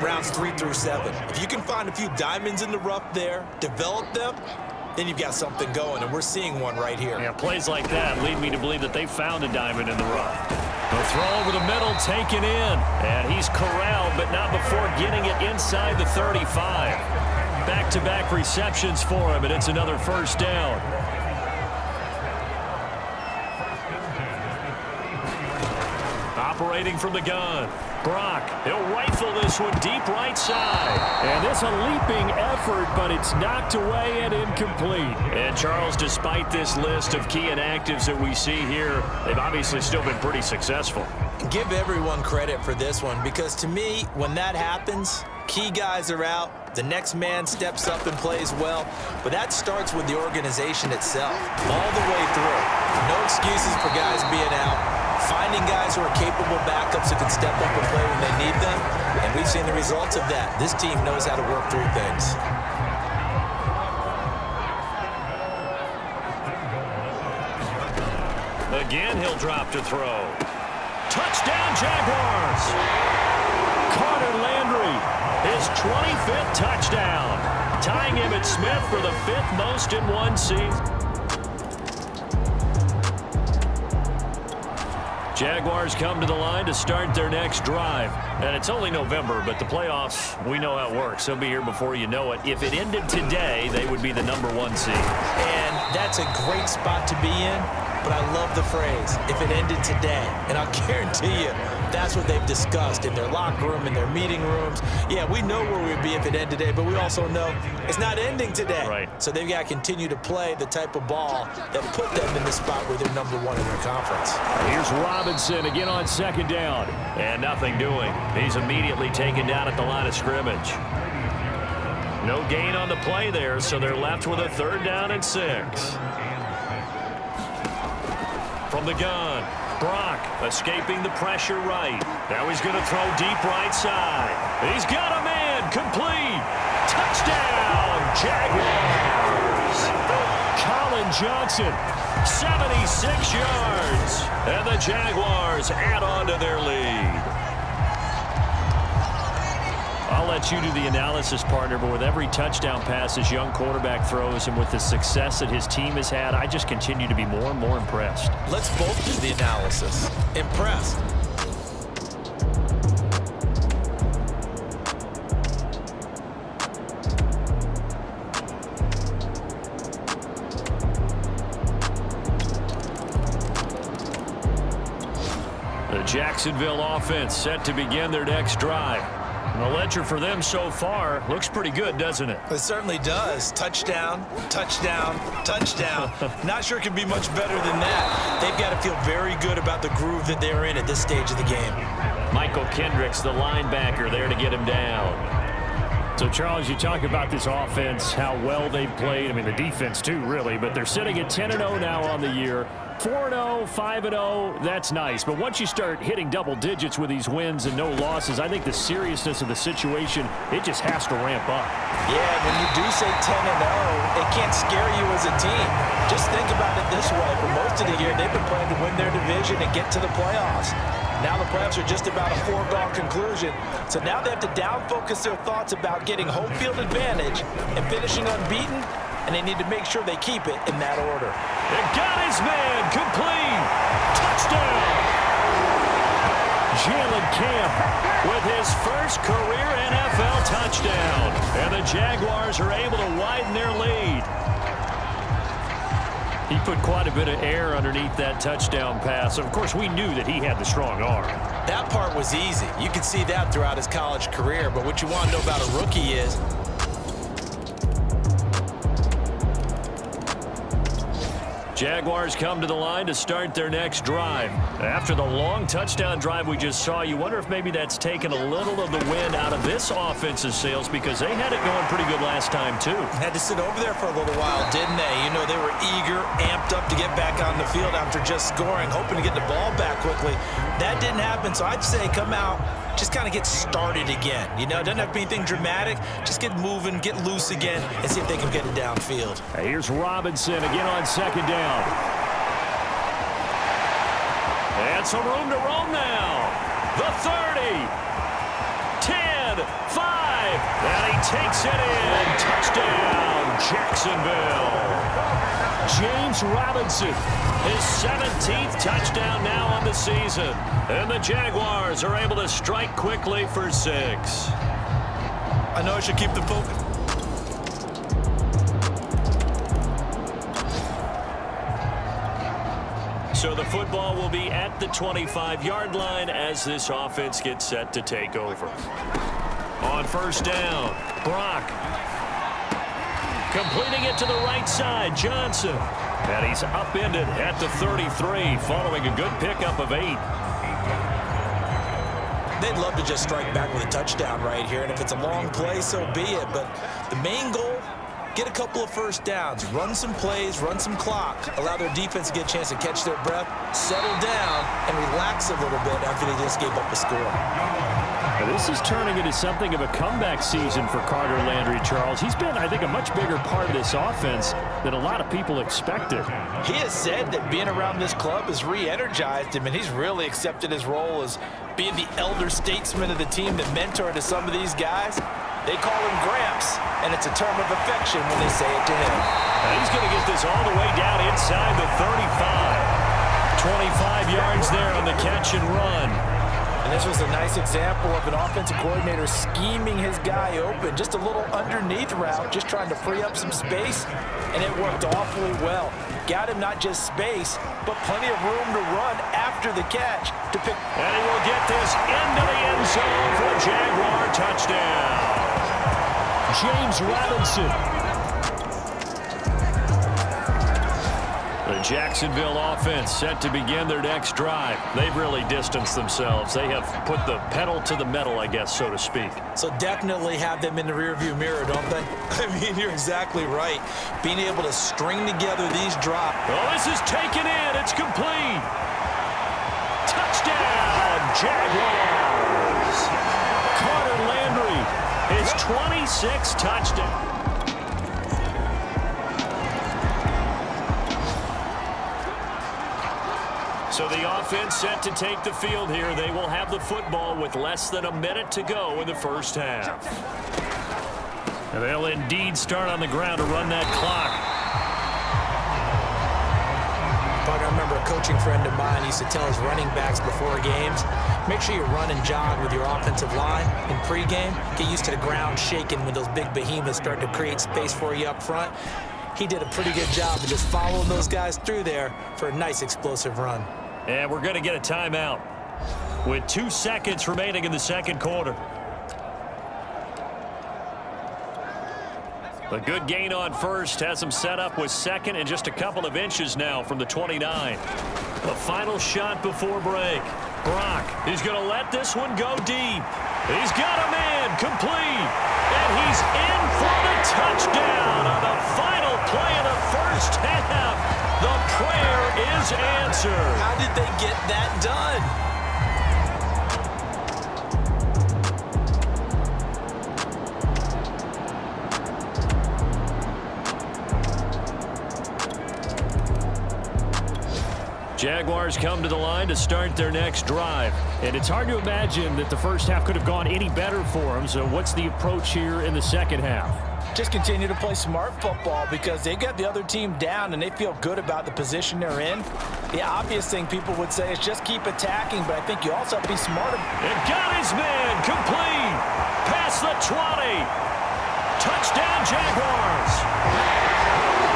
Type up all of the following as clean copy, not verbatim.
rounds 3 through 7. If you can find a few diamonds in the rough there, develop them, then you've got something going, and we're seeing one right here. Yeah, plays like that lead me to believe that they found a diamond in the rough. The throw over the middle, taken in, and he's corralled, but not before getting it inside the 35. Back-to-back receptions for him, and it's another first down. Operating from the gun. Brock, he'll rifle this one deep right side. And it's a leaping effort, but it's knocked away and incomplete. And Charles, despite this list of key inactives that we see here, they've obviously still been pretty successful. Give everyone credit for this one, because to me, when that happens, key guys are out, the next man steps up and plays well, but that starts with the organization itself, all the way through. No excuses for guys being out. Finding guys who are capable backups who can step up and play when they need them, and we've seen the results of that. This team knows how to work through things. Again, he'll drop to throw. Touchdown, Jaguars! Carter Landry, his 25th touchdown, tying Emmitt Smith for the 5th most in one season. Jaguars come to the line to start their next drive. And it's only November, but the playoffs, we know how it works. They'll be here before you know it. If it ended today, they would be the #1 seed. And that's a great spot to be in, but I love the phrase, if it ended today. And I'll guarantee you, that's what they've discussed in their locker room, in their meeting rooms. Yeah, we know where we'd be if it ended today, but we also know it's not ending today. Right. So they've got to continue to play the type of ball that put them in the spot where they're #1 in their conference. Here's Robinson again on second down. And nothing doing. He's immediately taken down at the line of scrimmage. No gain on the play there, so they're left with a 3rd down and 6. From the gun, Brock escaping the pressure right. Now he's going to throw deep right side. He's got a man, complete. Touchdown, Jaguars. Colin Johnson, 76 yards. And the Jaguars add on to their lead. I'll let you do the analysis, partner, but with every touchdown pass his young quarterback throws and with the success that his team has had, I just continue to be more and more impressed. Let's both do the analysis. Impressed. The Jacksonville offense set to begin their next drive. And the ledger for them so far looks pretty good, doesn't it? It certainly does. Touchdown, touchdown, touchdown. Not sure it can be much better than that. They've got to feel very good about the groove that they're in at this stage of the game. Michael Kendricks, the linebacker, there to get him down. So, Charles, you talk about this offense, how well they've played. I mean, the defense, too, really. But they're sitting at 10-0 now on the year. 4-0, 5-0, that's nice. But once you start hitting double digits with these wins and no losses, I think the seriousness of the situation, it just has to ramp up. Yeah, when you do say 10-0, it can't scare you as a team. Just think about it this way. For most of the year, they've been playing to win their division and get to the playoffs. Now the playoffs are just about a foregone conclusion. So now they have to down-focus their thoughts about getting home field advantage and finishing unbeaten, and they need to make sure they keep it in that order. They got his man, complete, touchdown. Jalen Camp with his first career NFL touchdown. And the Jaguars are able to widen their lead. He put quite a bit of air underneath that touchdown pass. Of course, we knew that he had the strong arm. That part was easy. You could see that throughout his college career. But what you want to know about a rookie is Jaguars come to the line to start their next drive. After the long touchdown drive we just saw, you wonder if maybe that's taken a little of the wind out of this offensive sails, because they had it going pretty good last time, too. Had to sit over there for a little while, didn't they? You know, they were eager, amped up to get back on the field after just scoring, hoping to get the ball back quickly. That didn't happen, so I'd say come out, just kind of get started again. You know, it doesn't have to be anything dramatic. Just get moving, get loose again, and see if they can get it downfield. Here's Robinson again on second down. And some room to roam now. The 30, 10, takes it in. Touchdown, Jacksonville. James Robinson, his 17th touchdown now on the season. And the Jaguars are able to strike quickly for 6. I know I should keep the focus. So the football will be at the 25-yard line as this offense gets set to take over. On first down, Brock. Completing it to the right side, Johnson. And he's upended at the 33, following a good pickup of 8. They'd love to just strike back with a touchdown right here, and if it's a long play, so be it. But the main goal, get a couple of first downs, run some plays, run some clock, allow their defense to get a chance to catch their breath, settle down, and relax a little bit after they just gave up a score. Now this is turning into something of a comeback season for Carter Landry, Charles. He's been, I think, a much bigger part of this offense than a lot of people expected. He has said that being around this club has re-energized him, and he's really accepted his role as being the elder statesman of the team, the mentor to some of these guys. They call him Gramps, and it's a term of affection when they say it to him. Now he's going to get this all the way down inside the 35. 25 yards there on the catch and run. And this was a nice example of an offensive coordinator scheming his guy open. Just a little underneath route, just trying to free up some space, and it worked awfully well. Got him not just space, but plenty of room to run after the catch to pick. And he will get this into the end zone for a Jaguar touchdown. James Robinson. The Jacksonville offense set to begin their next drive. They've really distanced themselves. They have put the pedal to the metal, I guess, so to speak. So definitely have them in the rearview mirror, don't they? I mean, you're exactly right. Being able to string together these drops. Oh, this is taken in. It's complete. Touchdown, Jaguars. Carter Landry, his 26th touchdown. So the offense set to take the field here. They will have the football with less than a minute to go in the first half. And they'll indeed start on the ground to run that clock. I remember a coaching friend of mine used to tell his running backs before games, make sure you run and jog with your offensive line in pregame. Get used to the ground shaking when those big behemoths start to create space for you up front. He did a pretty good job of just following those guys through there for a nice explosive run. And we're going to get a timeout with 2 seconds remaining in the second quarter. A good gain on first has him set up with second and just a couple of inches now from the 29. A final shot before break. Brock, he's going to let this one go deep. He's got a man complete. And he's in for the touchdown on the final play of the first half. The prayer is answered. How did they get that done? Jaguars come to the line to start their next drive. And it's hard to imagine that the first half could have gone any better for them. So what's the approach here in the second half? Just continue to play smart football because they got the other team down and they feel good about the position they're in. The obvious thing people would say is just keep attacking, but I think you also have to be smarter. And got his man complete. Past the 20. Touchdown, Jaguars.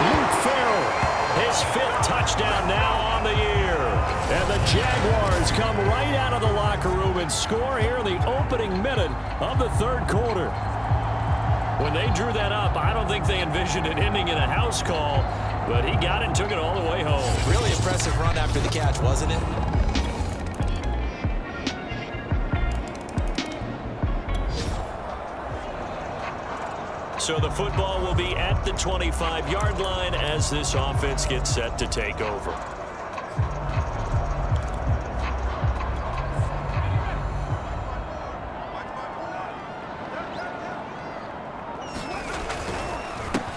Luke Farrell. His 5th touchdown now on the year. And the Jaguars come right out of the locker room and score here in the opening minute of the third quarter. When they drew that up, I don't think they envisioned it ending in a house call, but he got it and took it all the way home. Really impressive run after the catch, wasn't it? So the football will be at the 25-yard line as this offense gets set to take over.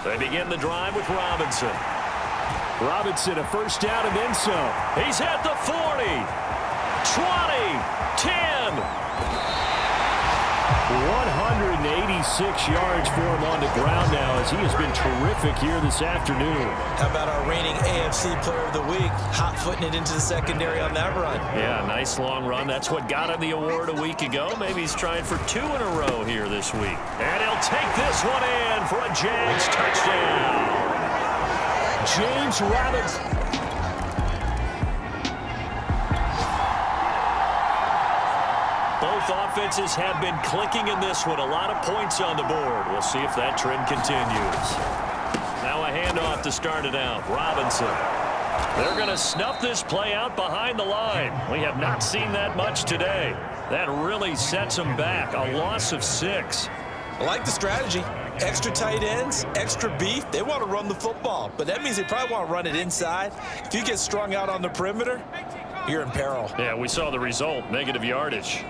They begin the drive with Robinson. Robinson, a first down and then some. He's at the 40, 20, 10. 186 yards for him on the ground now as he has been terrific here this afternoon. How about our reigning AFC Player of the Week, hot-footing it into the secondary on that run? Yeah, nice long run. That's what got him the award a week ago. Maybe he's trying for 2 in a row here this week. And he'll take this one in for a Jags touchdown. James Robinson. Both offenses have been clicking in this one. A lot of points on the board. We'll see if that trend continues. Now a handoff to start it out. Robinson. They're going to snuff this play out behind the line. We have not seen that much today. That really sets them back. A loss of 6. I like the strategy. Extra tight ends, extra beef. They want to run the football, but that means they probably want to run it inside. If you get strung out on the perimeter, you're in peril. Yeah, we saw the result. Negative yardage.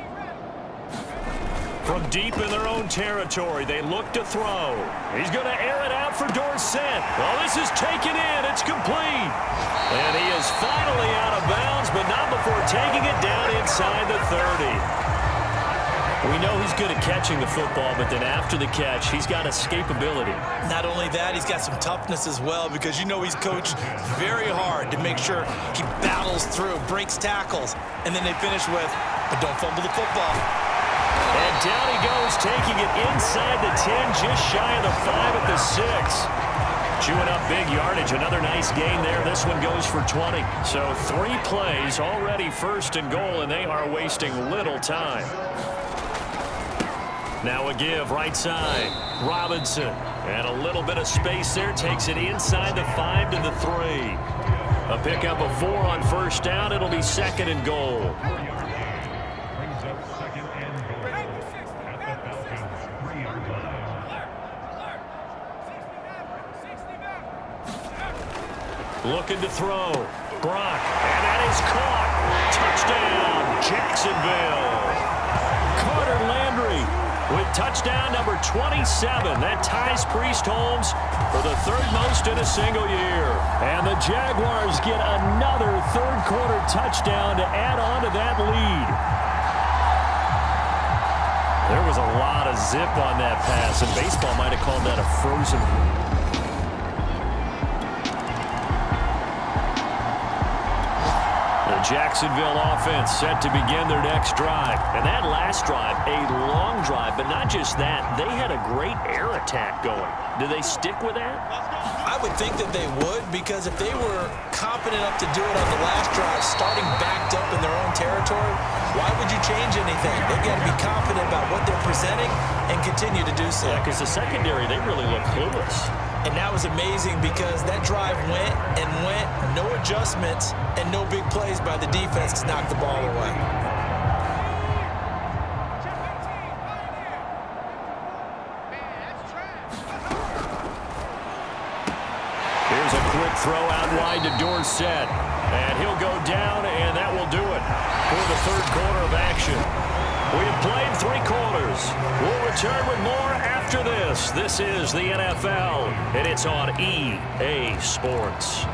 From deep in their own territory, they look to throw. He's going to air it out for Dorsett. Well, this is taken in. It's complete. And he is finally out of bounds, but not before taking it down inside the 30. We know he's good at catching the football, but then after the catch, he's got escapability. Not only that, he's got some toughness as well, because you know he's coached very hard to make sure he battles through, breaks tackles, and then they finish with, but don't fumble the football. And down he goes, taking it inside the 10, just shy of the 5 at the 6. Chewing up big yardage. Another nice gain there. This one goes for 20. So 3 plays, already first and goal, and they are wasting little time. Now a give, right side. Robinson. And a little bit of space there. Takes it inside the 5 to the 3. A pickup of 4 on first down. It'll be second and goal. Looking to throw. Brock. And that is caught. Touchdown, Jacksonville. Carter Landry with touchdown number 27. That ties Priest Holmes for the 3rd most in a single year. And the Jaguars get another third-quarter touchdown to add on to that lead. There was a lot of zip on that pass, and baseball might have called that a frozen. Jacksonville offense set to begin their next drive. And that last drive, a long drive, but not just that. They had a great air attack going. Do they stick with that? I would think that they would, because if they were confident enough to do it on the last drive, starting backed up in their own territory, why would you change anything? They've got to be confident about what they're presenting and continue to do so. Yeah, because the secondary, they really look clueless. And that was amazing because that drive went and went, no adjustments, and no big plays by the defense to knock the ball away. Here's a quick throw out wide to Dorsett. And he'll go down, and that will do it for the 3rd quarter of action. We have played 3 quarters. We'll return with more after this. This is the NFL, and it's on EA Sports.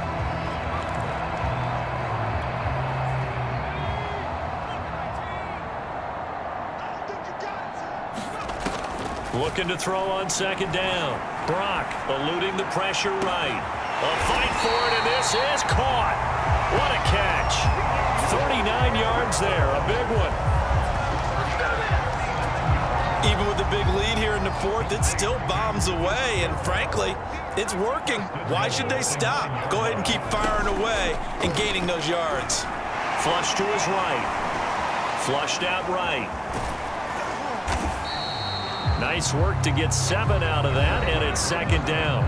Looking to throw on second down. Brock eluding the pressure right. A fight for it, and this is caught. What a catch. 39 yards there, a big one. Even with the big lead here in the 4th, it still bombs away, and frankly, it's working. Why should they stop? Go ahead and keep firing away and gaining those yards. Flush to his right. Flushed out right. Nice work to get 7 out of that, and it's second down.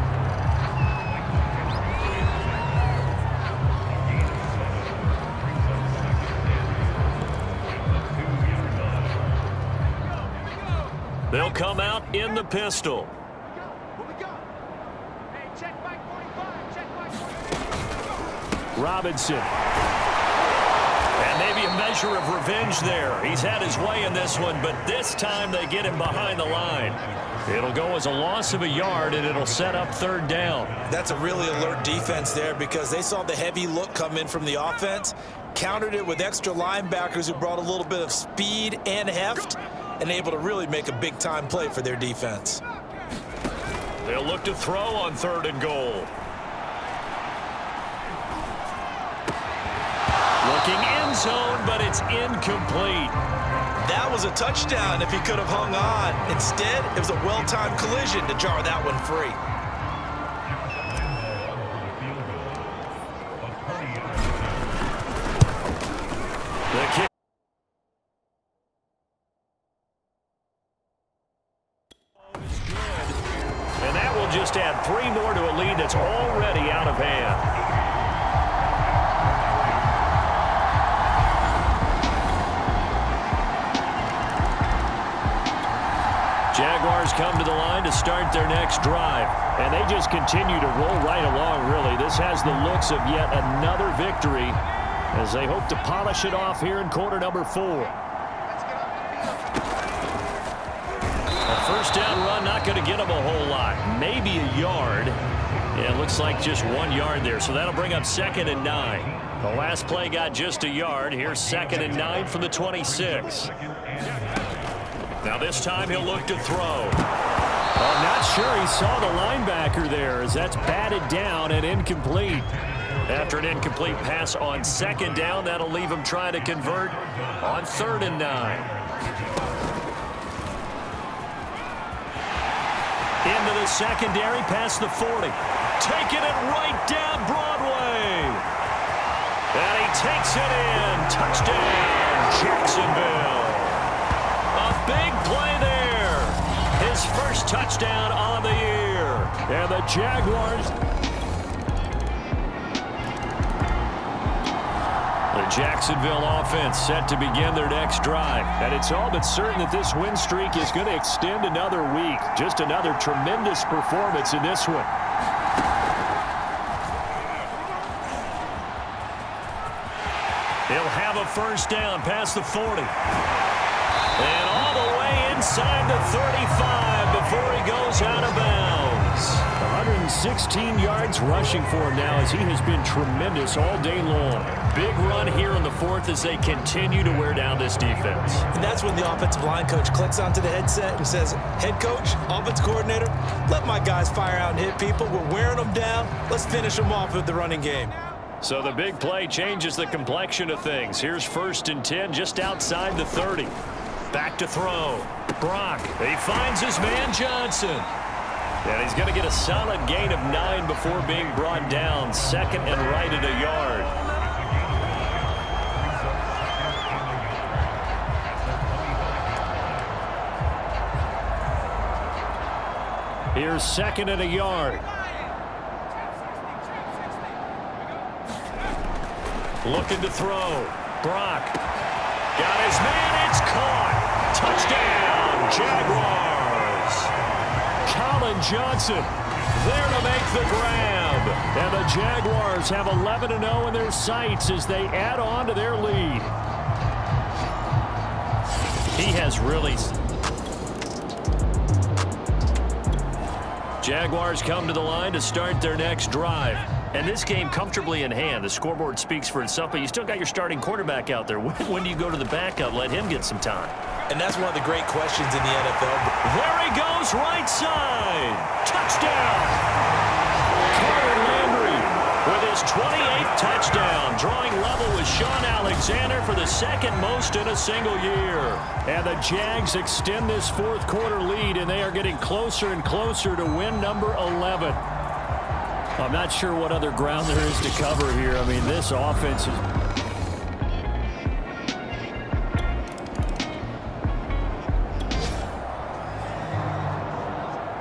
They'll come out in the pistol. Robinson. And maybe a measure of revenge there. He's had his way in this one, but this time they get him behind the line. It'll go as a loss of a yard, and it'll set up 3rd down. That's a really alert defense there because they saw the heavy look come in from the offense, countered it with extra linebackers who brought a little bit of speed and heft, and able to really make a big-time play for their defense. They'll look to throw on 3rd and goal. Looking end zone, but it's incomplete. That was a touchdown if he could have hung on. Instead, it was a well-timed collision to jar that one free. The kick. And that will just add 3 more to a lead that's already out of hand. Jaguars come to the line to start their next drive. And they just continue to roll right along, really. This has the looks of yet another victory as they hope to polish it off here in quarter number 4. A first down run, not going to get them a whole lot. Maybe a yard. Yeah, it looks like just 1 yard there. So that'll bring up 2nd and 9. The last play got just a yard. Here's 2nd and 9 from the 26. Now this time he'll look to throw. I'm not sure he saw the linebacker there as that's batted down and incomplete. After an incomplete pass on 2nd down, that'll leave him trying to convert on 3rd and 9. Into the secondary, past the 40. Taking it right down Broadway. And he takes it in. Touchdown, Jacksonville. A big play there. His first touchdown on the year. And the Jaguars. The Jacksonville offense set to begin their next drive. And it's all but certain that this win streak is going to extend another week. Just another tremendous performance in this one. He'll have a first down past the 40. And all the way inside the 35 before he goes out of bounds. 116 yards rushing for him now as he has been tremendous all day long. Big run here in the 4th as they continue to wear down this defense. And that's when the offensive line coach clicks onto the headset and says, head coach, offense coordinator, let my guys fire out and hit people. We're wearing them down. Let's finish them off with the running game. So the big play changes the complexion of things. Here's 1st and 10 just outside the 30. Back to throw. Brock, he finds his man Johnson. And he's going to get a solid gain of 9 before being brought down. 2nd and right at a yard. Here's 2nd and a yard. Looking to throw. Brock. Got his man. It's caught. Touchdown, Jaguars. Colin Johnson there to make the grab. And the Jaguars have 11-0 in their sights as they add on to their lead. He has really... Jaguars come to the line to start their next drive. And this game comfortably in hand. The scoreboard speaks for itself, but you still got your starting quarterback out there. When do you go to the backup? Let him get some time. And that's one of the great questions in the NFL. There he goes, right side. Touchdown. Carter Landry with his 28th touchdown, drawing level with Sean Alexander for the 2nd most in a single year. And the Jags extend this 4th quarter lead, and they are getting closer and closer to win number 11. I'm not sure what other ground there is to cover here. I mean, this offense is...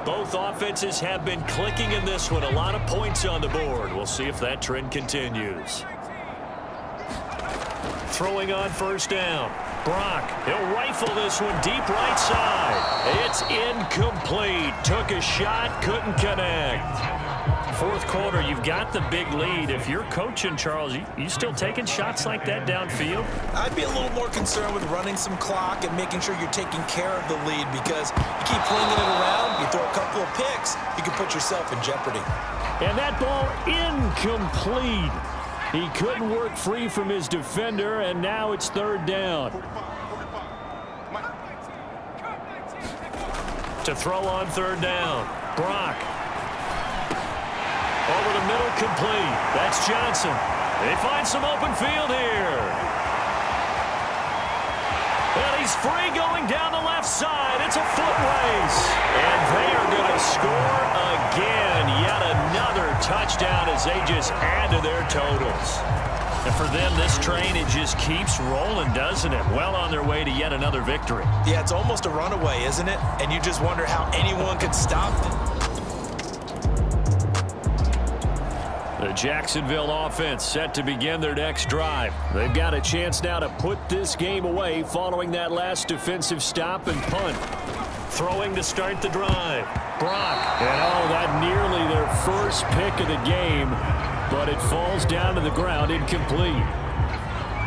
Both offenses have been clicking in this one. A lot of points on the board. We'll see if that trend continues. Throwing on 1st down. Brock, he'll rifle this one deep right side. It's incomplete. Took a shot, couldn't connect. 4th quarter, you've got the big lead. If you're coaching, Charles, you still taking shots like that downfield? I'd be a little more concerned with running some clock and making sure you're taking care of the lead, because you keep flinging it around, you throw a couple of picks, you can put yourself in jeopardy. And that ball incomplete. He couldn't work free from his defender, and now it's 3rd down. To throw on third down. Brock. Over the middle, complete. That's Johnson. They find some open field here. And he's free going down the left side. It's a foot race. And they are going to score again. Yet another touchdown as they just add to their totals. And for them, this train, it just keeps rolling, doesn't it? Well on their way to yet another victory. Yeah, it's almost a runaway, isn't it? And you just wonder how anyone could stop them. The Jacksonville offense set to begin their next drive. They've got a chance now to put this game away following that last defensive stop and punt. Throwing to start the drive. Brock. And that nearly their first pick of the game, but it falls down to the ground incomplete.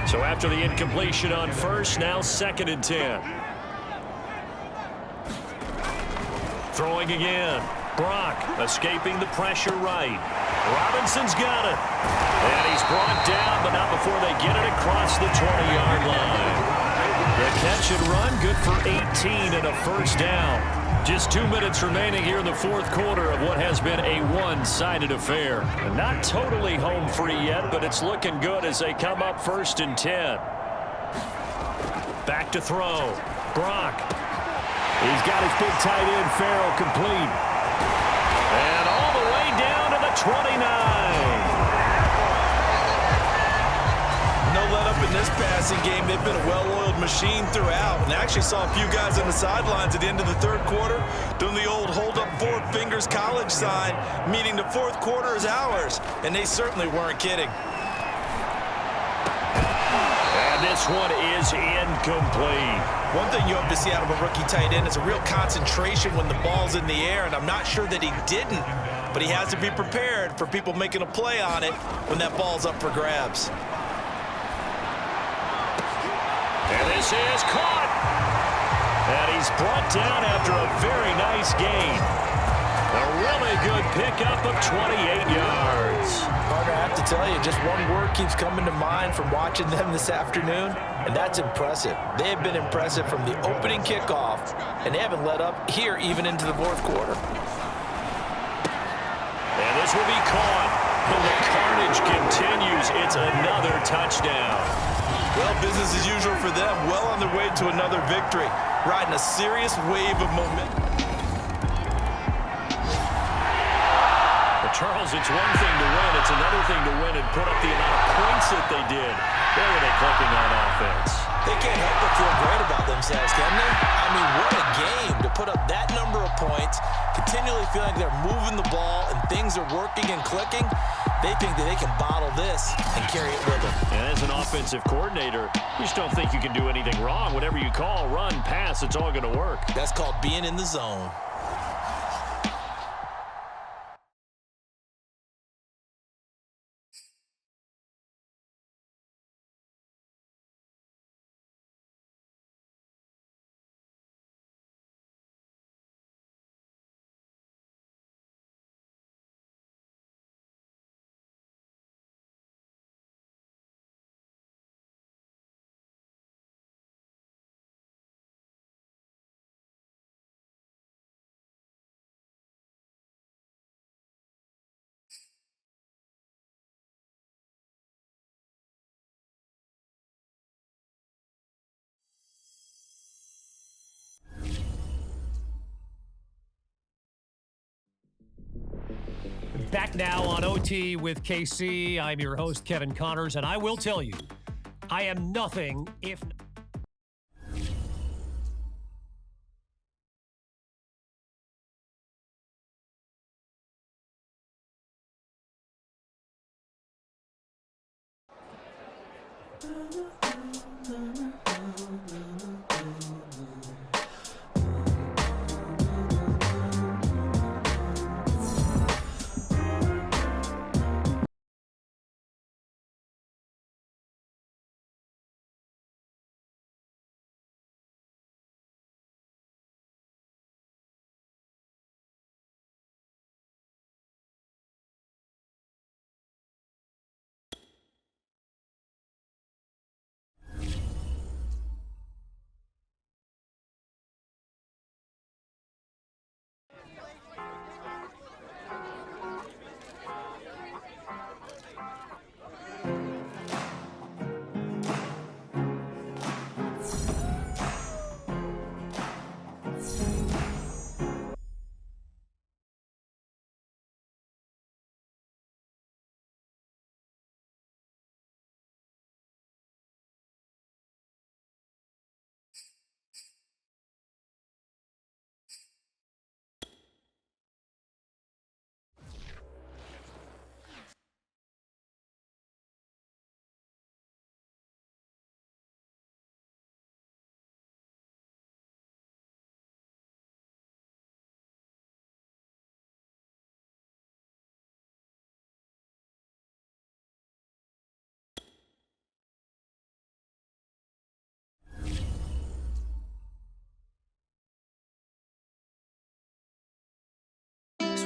So after the incompletion on first, now 2nd and 10. Throwing again. Brock escaping the pressure right. Robinson's got it. And he's brought down, but not before they get it across the 20-yard line. The catch and run, good for 18 and a first down. Just 2 minutes remaining here in the fourth quarter of what has been a one-sided affair. And not totally home free yet, but it's looking good as they come up 1st and 10. Back to throw. Brock. He's got his big tight end, Farrell, complete. And all the way down to the 29. No let up in this passing game. They've been a well-oiled machine throughout. And I actually saw a few guys on the sidelines at the end of the third quarter doing the old hold up 4 fingers college sign, meaning the fourth quarter is ours. And they certainly weren't kidding. And this one is incomplete. One thing you hope to see out of a rookie tight end is a real concentration when the ball's in the air, and I'm not sure that he didn't, but he has to be prepared for people making a play on it when that ball's up for grabs. And this is caught. And he's brought down after a very nice gain. A really good pickup of 28 yards. Carter, I have to tell you, just one word keeps coming to mind from watching them this afternoon, and that's impressive. They have been impressive from the opening kickoff, and they haven't let up here even into the fourth quarter. And this will be caught. And the carnage continues. It's another touchdown. Well, business as usual for them. Well on their way to another victory. Riding a serious wave of momentum. Charles, it's one thing to win. It's another thing to win and put up the amount of points that they did. Where were they clicking on offense? They can't help but feel great about themselves, can they? I mean, what a game to put up that number of points, continually feeling like they're moving the ball and things are working and clicking. They think that they can bottle this and carry it with them. And as an offensive coordinator, you just don't think you can do anything wrong. Whatever you call, run, pass, it's all going to work. That's called being in the zone. Back now on OT with KC. I'm your host, Kevin Connors, and I will tell you, I am nothing if...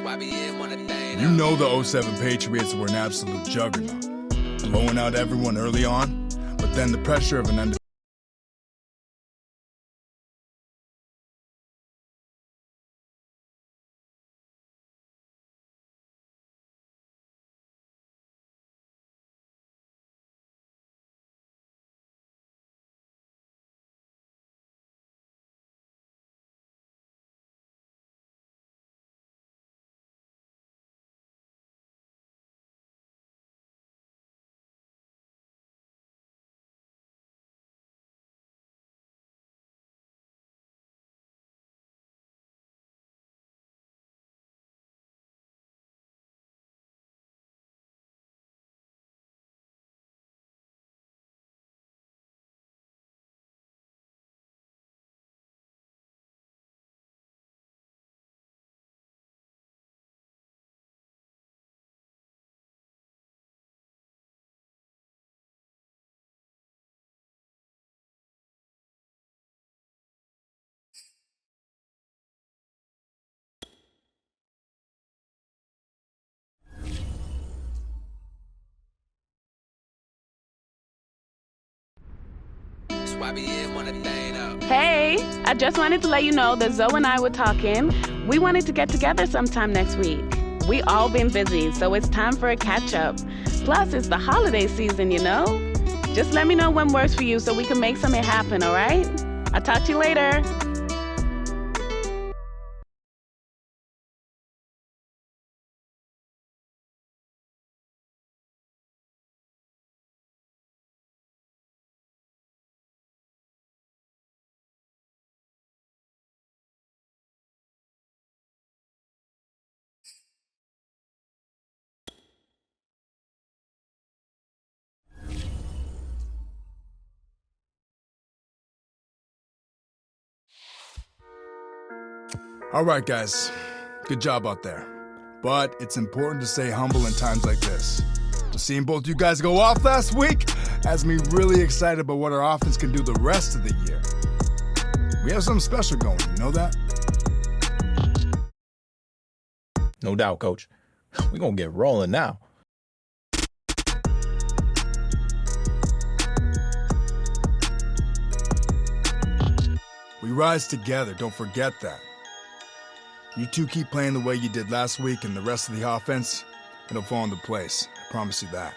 You know the '07 Patriots were an absolute juggernaut, blowing out everyone early on, but then the pressure of an undefeated Hey, I just wanted to let you know that Zoe and I were talking. We wanted to get together sometime next week. We all been busy, so it's time for a catch-up. Plus, it's the holiday season, you know? Just let me know when works for you so we can make something happen, all right? I'll talk to you later. All right, guys. Good job out there. But it's important to stay humble in times like this. So seeing both you guys go off last week has me really excited about what our offense can do the rest of the year. We have something special going, you know that? No doubt, Coach. We're going to get rolling now. We rise together, don't forget that. You two keep playing the way you did last week, and the rest of the offense, it'll fall into place. I promise you that.